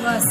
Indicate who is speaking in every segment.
Speaker 1: બસ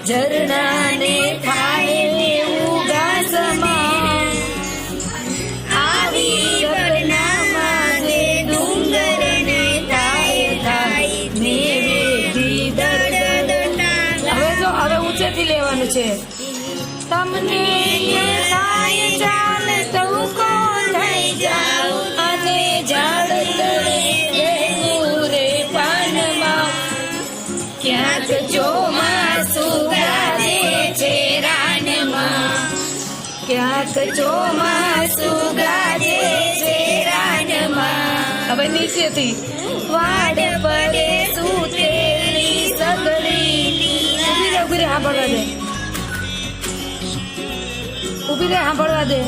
Speaker 1: ઝરણાને થાય ઉગાસમાં આવી ઘટનામાં જે ડુંગરને થાય થાય મેવેથી દર્દ. હવે ઊંચેથી લેવાનું છે. તમને થાય ચાલ ટૂંકો થઈ જાવ અને ઝાડ તળે રે પાનમાં ક્યાંક ચોમાસું ગાજે છે રાનમાં, ક્યાંક ચોમાસું ગાજે છે રાનમાં. હવે નીચેથી વાડ પડે સૂતેલી સગડી. ઉભી રે સાંભળવા દે, ઉભી રે સાંભળવા દે.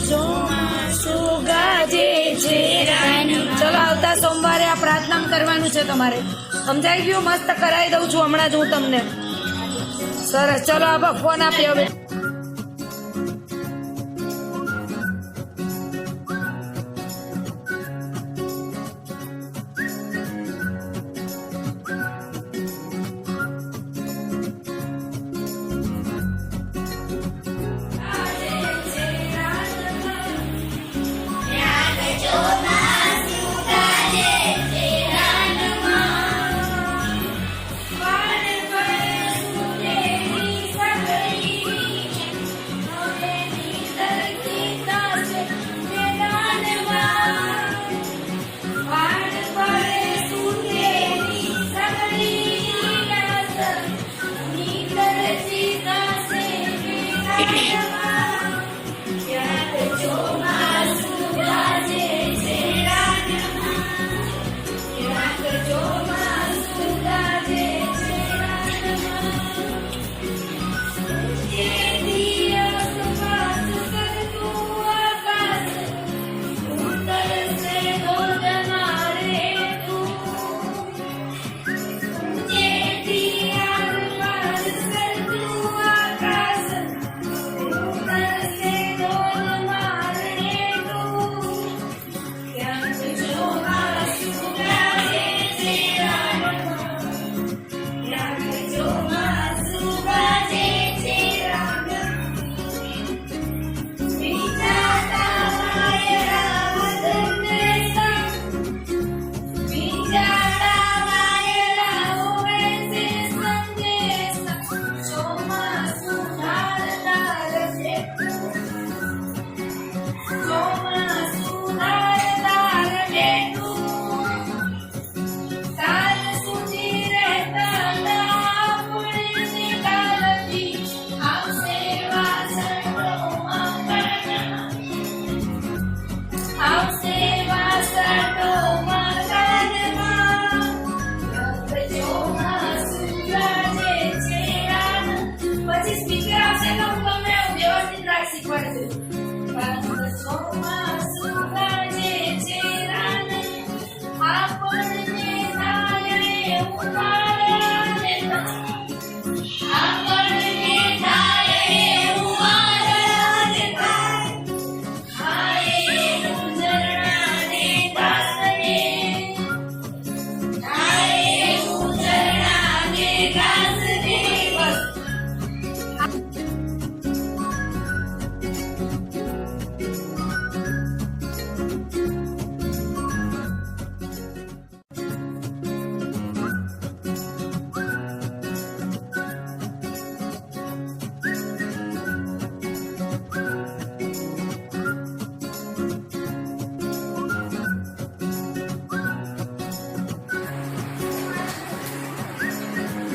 Speaker 1: ચોમાસું ગાજે છે રાનમાં. ચલો આવતા સોમવારે આ પ્રાર્થના કરવાનું છે તમારે. સમજાઈ ગયું? મસ્ત કરાવી દઉં છું હમણાં જ હું તમને. સરસ. ચલો હવે ફોન આપી હવે.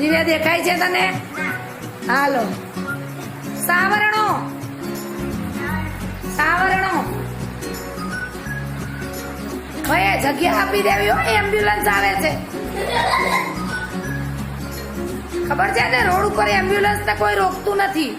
Speaker 1: વીરે દેખાય છે તને? હાલો. સાવરણો સાવરણો ભાઈ જગ્યા આપી દેવી હોય, એમ્બ્યુલન્સ આવે છે. ખબર છે ને, રોડ ઉપર એમ્બ્યુલન્સ ને કોઈ રોકતું નથી.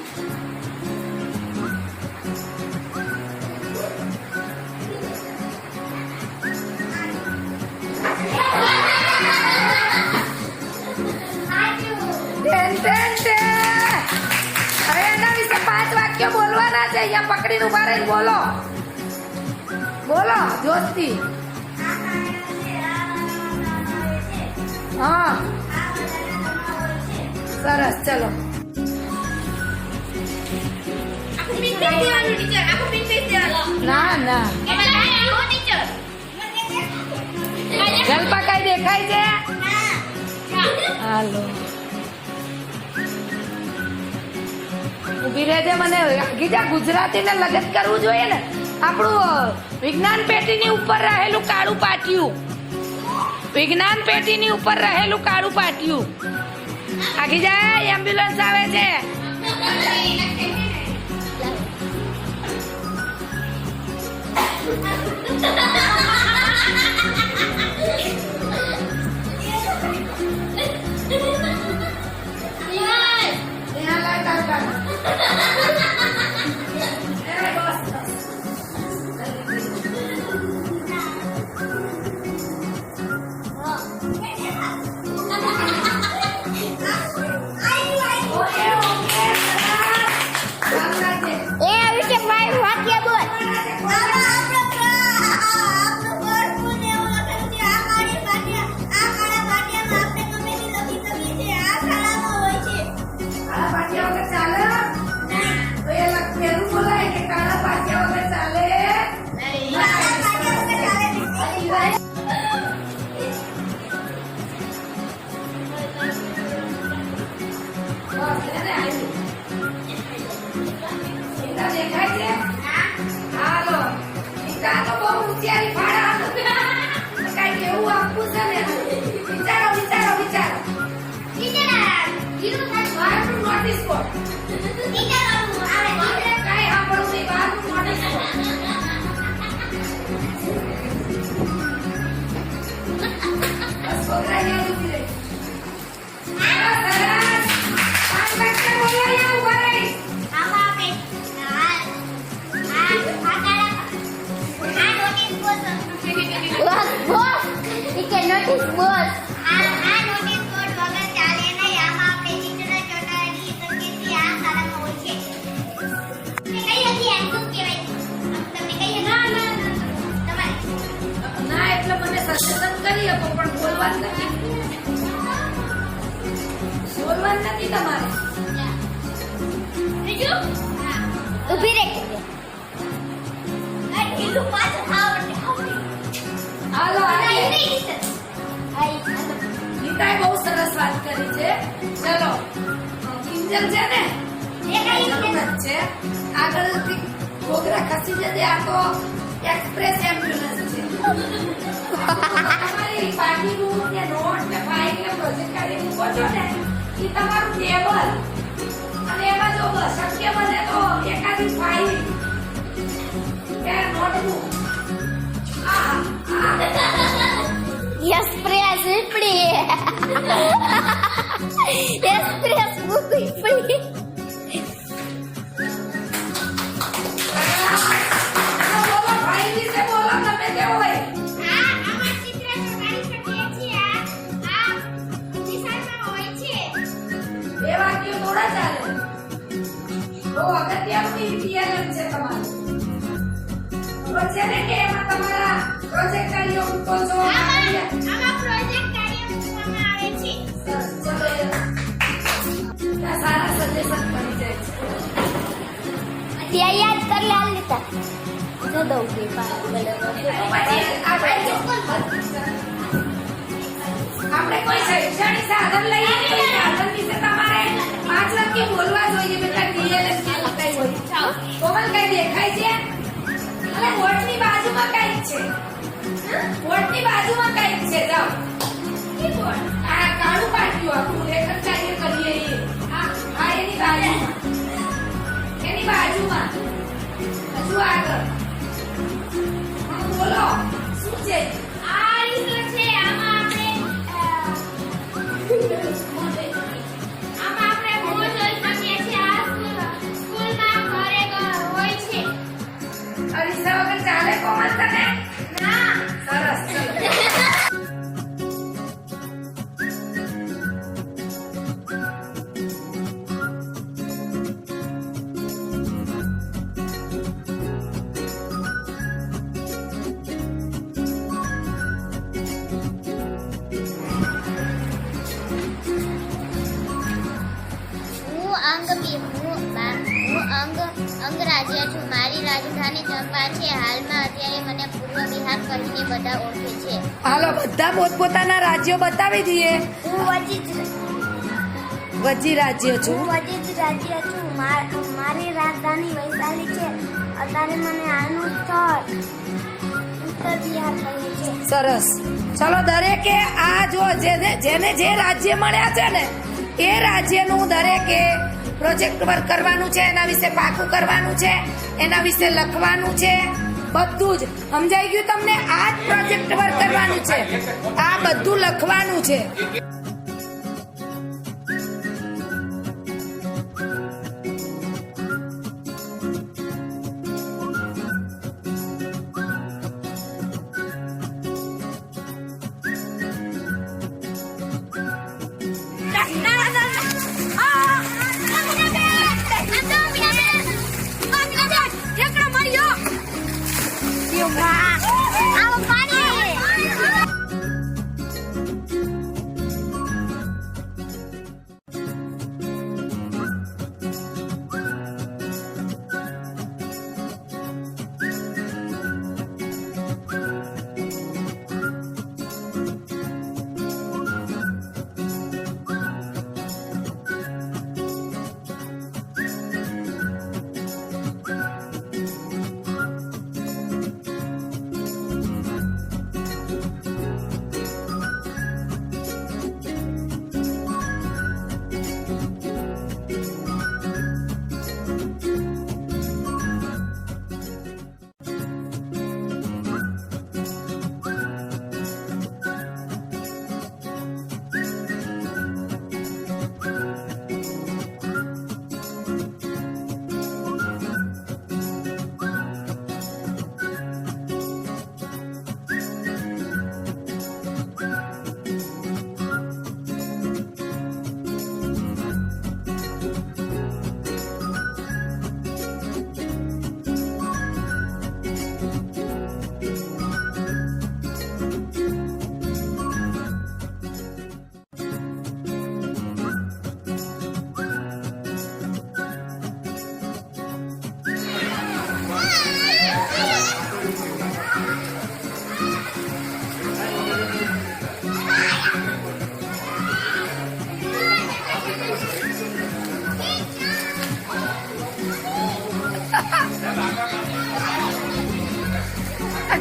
Speaker 1: હવે એના વિશે 5 વાક્યો બોલવાના છે. અહીંયા પકડીને ઉભા રહીને બોલો. બોલો જોશથી. હા સરસ. ચલો ના ના જલપા કઈ દેખાય છે? હાલો ઉભી રહેજે. મને ગીજા ગુજરાતી ને લગત કરવું જોઈએ ને. આપણું વિજ્ઞાન પેટીની ઉપર રહેલું કાળું પાટિયું, વિજ્ઞાન પેટીની ઉપર રહેલું કાળું પાટિયું. આગી જાય, એમ્બ્યુલન્સ આવે છે.
Speaker 2: ઉભી રહે.
Speaker 1: ગીતાએ બહુ સરસ વાત કરી છે. ચલો કિંજલ છે ને છે આગળથી છોકરા ખસી જશે. આ તો એક્સપ્રેસ એમ્બ્યુલન્સ છે. તમારી પાર્ટીનું કે નોટ ને ફાઇલ ને પ્રોજેક્ટ કાઢી મૂકો છો ને, એ તમારું ટેબલ. અને એમાં જો શક્ય બને તો એકાદી ફાઇલ કે નોટબુક.
Speaker 2: એક્સપ્રેસ ઉપડી. એક્સપ્રેસ બુક ઉપડી.
Speaker 1: બોલો ફાઇલ વિશે બોલો તમે જે હોય. બે વાક્યો થોડા ચાલે. બહુ અગત્યનું ઇમ્પિયરમ છે તમારું. ખબર છે ને કે એમાં તમારા પ્રોજેક્ટ કાર્યો મૂકો છો. સરસ. ચલો આ સારા સજેશન કરી જાય છે.
Speaker 2: ત્યાં યાદ કર લે. હાલ લીધા જો દઉં કે
Speaker 1: આપણે કોઈ શૈક્ષણિક સાધન લઈએ તો એ સાધન વિશે તમારે 5 વાક્ય બોલવા જોઈએ. બેટા ડીએલએસ કેવું કઈ હોય. કોમલ કઈ દેખાય છે? અને બોર્ડની બાજુમાં કઈ છે? બોર્ડની બાજુમાં કઈ છે? જાઓ. આ કાળું પાટિયું આપણું લેખન કાર્ય
Speaker 2: અંગરાજ્ય છું. મારી રાજધાની ચંપા છે. હાલમાં અત્યારે મને પૂર્વ બિહાર કહીને બધા ઓળખે છે.
Speaker 1: હાલો બધા પોતપોતાના રાજ્યો બતાવી દઈએ.
Speaker 2: હું
Speaker 1: વજી રાજ્ય છું.
Speaker 2: વજીત રાજ્ય છું. મારી રાજધાની વૈશાલી છે. અત્યારે મને આનું સ્થળ ઉત્તર બિહાર કહે છે.
Speaker 1: સરસ. ચલો દરેકે આ જો જેને જે રાજ્ય મળ્યા છે ને એ રાજ્યનું દરેકે પ્રોજેક્ટ વર્ક કરવાનું છે, એના વિશે પાકું કરવાનું છે, એના વિશે લખવાનું છે. બધું જ સમજાઈ ગયું તમને? આ જ પ્રોજેક્ટ વર્ક કરવાનું છે. આ બધું લખવાનું છે.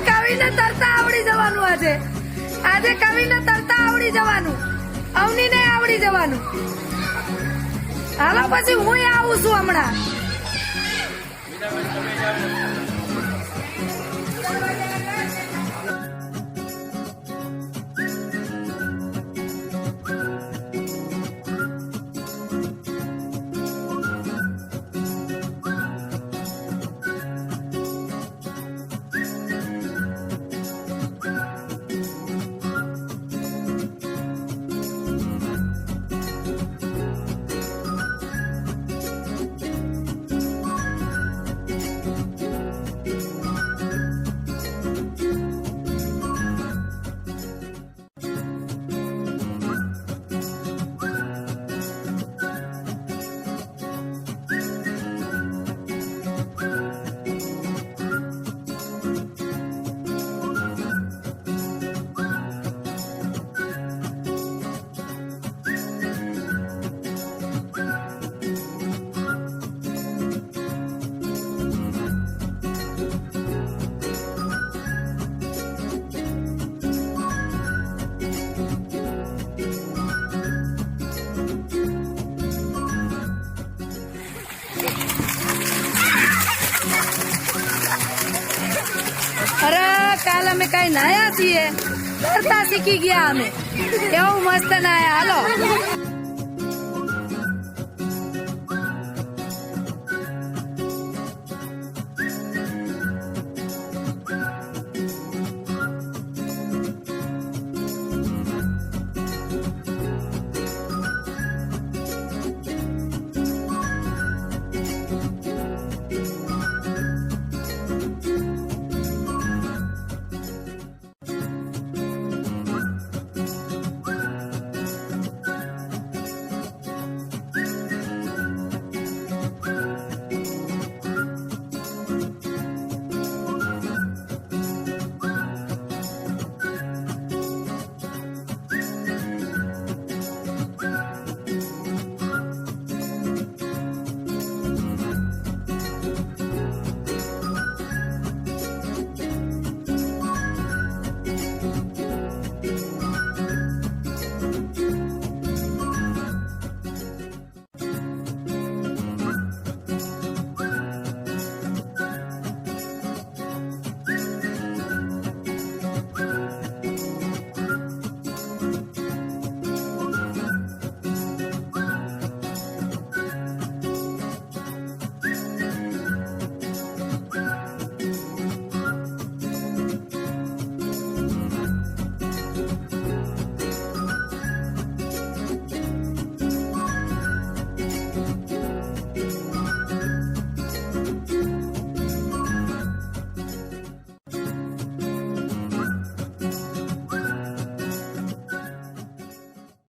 Speaker 1: કવિને તરતા આવડી જવાનું. આજે કવિને તરતા આવડી જવાનું. અવનીને આવડી જવાનું. હાલો પછી હું આવું છું હમણાં. કાલ અમે કઈ નાયા છીએ, તરતા શીખી ગયા અમે. કેવું મસ્ત નાયા. હાલો